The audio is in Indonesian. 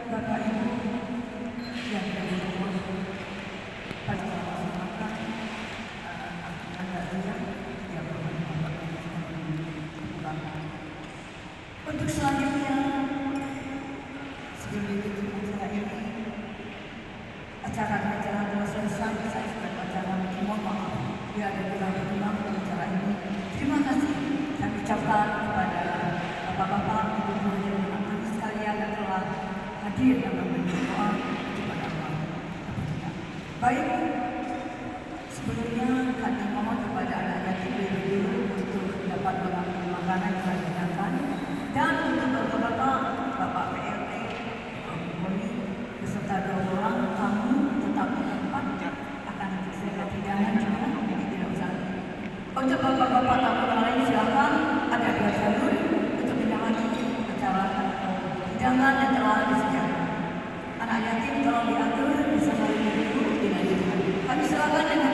Bapak Ibu yang dari rumah pada masyarakat yang untuk selanjutnya sebelum itu acara ini acara telah selesai. Saya sudah acara mohon maaf ya ada kurang acara ini. Terima kasih kami ucapkan kepada bapak-bapak, ibu-ibu dan anak-anak sekalian yang telah hadir dalam berdoa kepada Allah. Baik, sebelumnya kami mohon kepada anak yatim dulu untuk dapat mengambil makanan yang disediakan, dan untuk bapak-bapak, bapak PRT, Boni beserta 2 orang tamu tetap di tempat akan disediakan hidangan juga, jadi tidak usah. Untuk bapak-bapak tamu yang lain silakan, ada 2 jalur untuk menyamai acara hidangan yang telah disediakan. Anak yatim tolong diatur bisa melalui dulu dengan kami silakan dengan